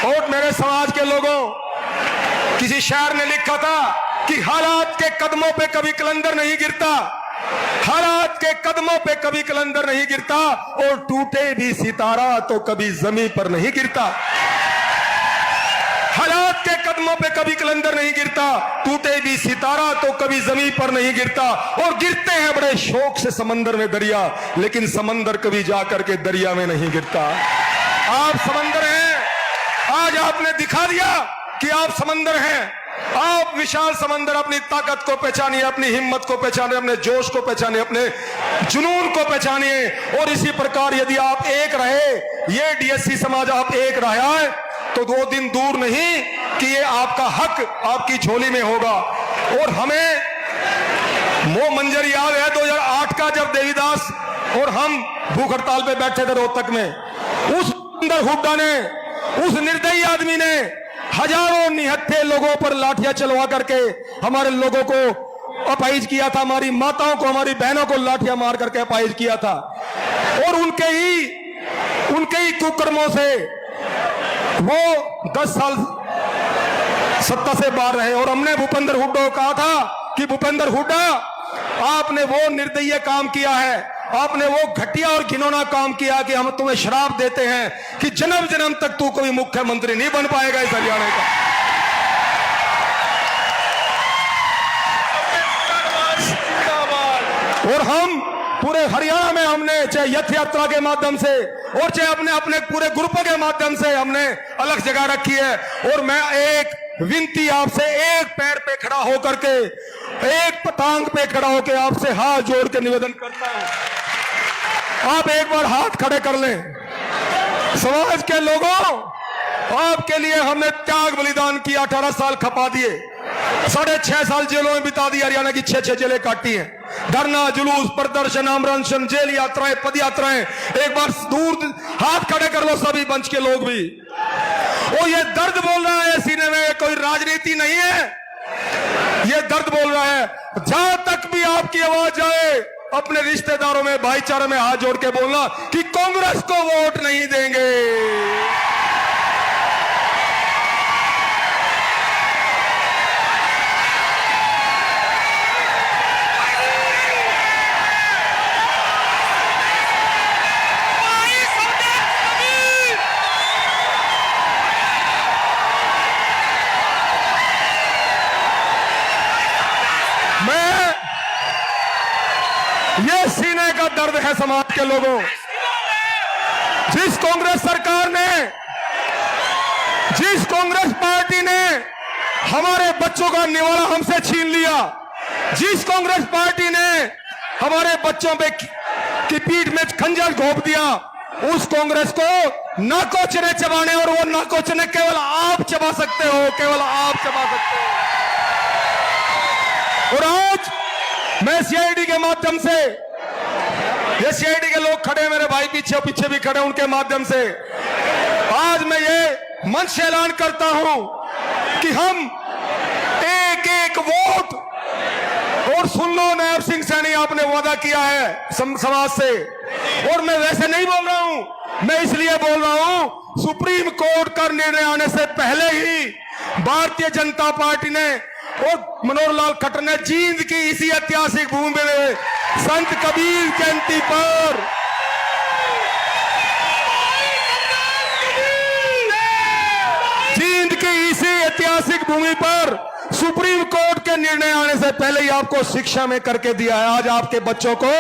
और मेरे समाज के लोगों, किसी शायर ने लिखा था कि हालात के कदमों पे कभी कलंदर नहीं गिरता, हालात के कदमों पे कभी कलंदर नहीं गिरता, और टूटे भी सितारा तो कभी जमीन पर नहीं गिरता। हालात के कदमों पे कभी कलंदर नहीं गिरता, टूटे भी सितारा तो कभी जमीन पर नहीं गिरता। और गिरते हैं बड़े शौक से समंदर में दरिया, लेकिन समंदर कभी जाकर के दरिया में नहीं गिरता। आप समंदर हैं, आज आपने दिखा दिया कि आप समंदर हैं। आप विशाल समंदर, अपनी ताकत को पहचानिए, अपनी हिम्मत को पहचानिए, अपने जोश को पहचानिए, अपने जुनून को पहचानिए। और इसी प्रकार यदि आप एक रहे, ये डीएससी समाज आप एक रहा है, तो 2 दिन दूर नहीं कि ये आपका हक आपकी झोली में होगा। और हमें वो मंजर याद है 2008 का, जब देवीदास और हम भूख हड़ताल पे बैठे थे रोहतक में। उस अंदर हुड्डा ने, उस निर्दयी आदमी ने हजारों निहत्थे लोगों पर लाठियां चलवा करके हमारे लोगों को अपाहिज किया था, हमारी माताओं को, हमारी बहनों को लाठियां मार करके अपाहिज किया था। और उनके ही कुकर्मों से वो 10 साल सत्ता से बाहर रहे। और हमने भूपेंद्र हुड्डा को कहा था कि भूपेंद्र हुड्डा, आपने वो निर्दयी काम किया है, आपने वो घटिया और घिनौना काम किया कि हम तुम्हें श्राप देते हैं कि जन्म जन्म तक तू कोई मुख्यमंत्री नहीं बन पाएगा इस हरियाणा का। और हम पूरे हरियाणा में हमने चाहे यथ यात्रा के माध्यम से और चाहे अपने अपने पूरे ग्रुपों के माध्यम से हमने अलग जगह रखी है। और मैं एक विनती आपसे, एक पैर पे खड़ा होकर के, एक पटांग पे खड़ा होकर आपसे हाथ जोड़ के निवेदन करता हूं, आप एक बार हाथ खड़े कर लें। समाज के लोगों, आपके लिए हमने त्याग बलिदान किया, 18 साल खपा दिए, 6.5 साल जेलों में बिता दी, हरियाणा की 6 जेलें काटी हैं। धरना, जुलूस, प्रदर्शन, आमरक्षण, जेल यात्राएं, पद यात्राएं, एक बार दूर हाथ खड़े कर लो सभी मंच के लोग भी। वो ये दर्द बोल रहा है सीने में, कोई राजनीति नहीं है, ये दर्द बोल रहा है। जहां तक भी आपकी आवाज जाए, अपने रिश्तेदारों में, भाईचारे में हाथ जोड़ के बोलना कि कांग्रेस को वोट नहीं देंगे। ये सीने का दर्द है समाज के लोगों। जिस कांग्रेस सरकार ने, जिस कांग्रेस पार्टी ने हमारे बच्चों का निवाला हमसे छीन लिया, जिस कांग्रेस पार्टी ने हमारे बच्चों पे की पीठ में खंजर घोंप दिया, उस कांग्रेस को नाकोचने चबाने, और वो नाकोचने केवल आप चबा सकते हो, केवल आप चबा सकते हो। और आज मैं सीआईडी के माध्यम से, ये सीआईडी के लोग खड़े, मेरे भाई पीछे पीछे भी खड़े, उनके माध्यम से आज मैं ये मंच से ऐलान करता हूं कि हम एक एक वोट, और सुन लो नायब सिंह सैनी, आपने वादा किया है समाज से, और मैं वैसे नहीं बोल रहा हूं, मैं इसलिए बोल रहा हूं, सुप्रीम कोर्ट का निर्णय आने से पहले ही भारतीय जनता पार्टी ने और मनोहर लाल खट्टर ने जींद की इसी ऐतिहासिक भूमि में संत कबीर जयंती पर जींद की इसी ऐतिहासिक भूमि पर सुप्रीम कोर्ट के निर्णय आने से पहले ही आपको शिक्षा में करके दिया है। आज आपके बच्चों को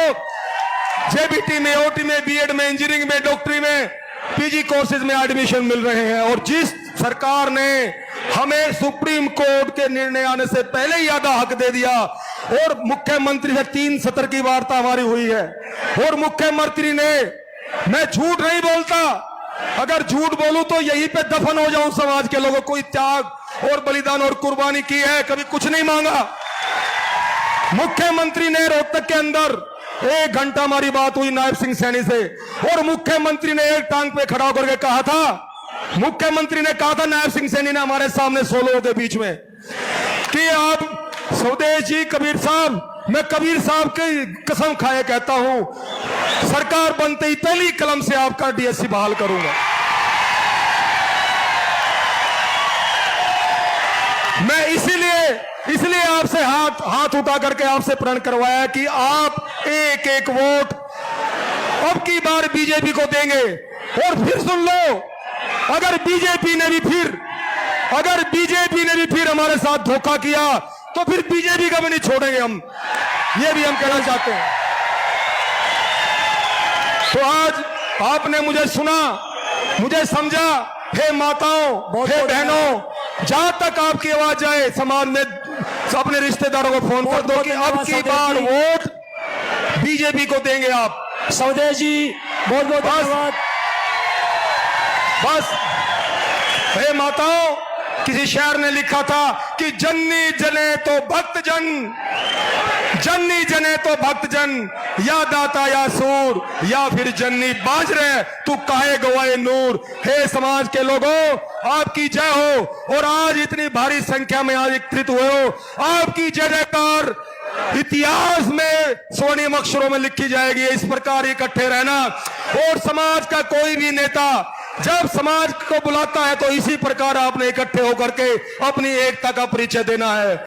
जेबीटी में, ओटी में, बीएड में, इंजीनियरिंग में, डॉक्टरी में, पीजी कोर्सेज में एडमिशन मिल रहे हैं। और जिस सरकार ने हमें सुप्रीम कोर्ट के निर्णय आने से पहले ही आधा हक दे दिया, और मुख्यमंत्री से 3 सत्र की वार्ता हमारी हुई है, और मुख्यमंत्री ने, मैं झूठ नहीं बोलता, अगर झूठ बोलूं तो यहीं पे दफन हो जाऊं, समाज के लोगों कोई त्याग और बलिदान और कुर्बानी की है, कभी कुछ नहीं मांगा। मुख्यमंत्री ने रोहतक के अंदर 1 घंटा हमारी बात हुई नायब सिंह सैनी से, और मुख्यमंत्री ने एक टांग पे खड़ा होकर के कहा था, मुख्यमंत्री ने कहा था नायब सिंह सैनी ने हमारे सामने 100 लोगों के बीच में, कि आप स्वदेश जी कबीर साहब, मैं कबीर साहब की कसम खाए कहता हूं, सरकार बनते ही पहली कलम से आपका डीएससी बहाल करूंगा। मैं इसलिए आपसे हाथ उठा करके आपसे प्रण करवाया कि आप एक एक वोट अब की बार बीजेपी को देंगे। और फिर सुन लो, अगर बीजेपी ने भी फिर हमारे साथ धोखा किया तो फिर बीजेपी का भी नहीं छोड़ेंगे हम, ये भी हम कहना चाहते हैं। तो आज आपने मुझे सुना, मुझे समझा। हे माताओं, हे बहनों, जहां तक आपकी आवाज जाए समाज में अपने रिश्तेदारों को फोन कर दो कि अब की बार वोट बीजेपी को देंगे आप। स्वदेश जी बहुत बहुत धन्यवाद। बस हे माताओं, किसी शायर ने लिखा था कि जन्नी जने तो भक्तजन, जन्नी जने तो भक्तजन, या दाता या सूर, या फिर जन्नी बाज रहे तू काहे गवाए नूर। हे समाज के लोगों, आपकी जय हो। और आज इतनी भारी संख्या में आज एकत्रित हुए हो, आपकी जय जयकार इतिहास में स्वर्णिम अक्षरों में लिखी जाएगी। इस प्रकार इकट्ठे रहना। और समाज का कोई भी नेता जब समाज को बुलाता है तो इसी प्रकार आपने इकट्ठे होकर के अपनी एकता का परिचय देना है।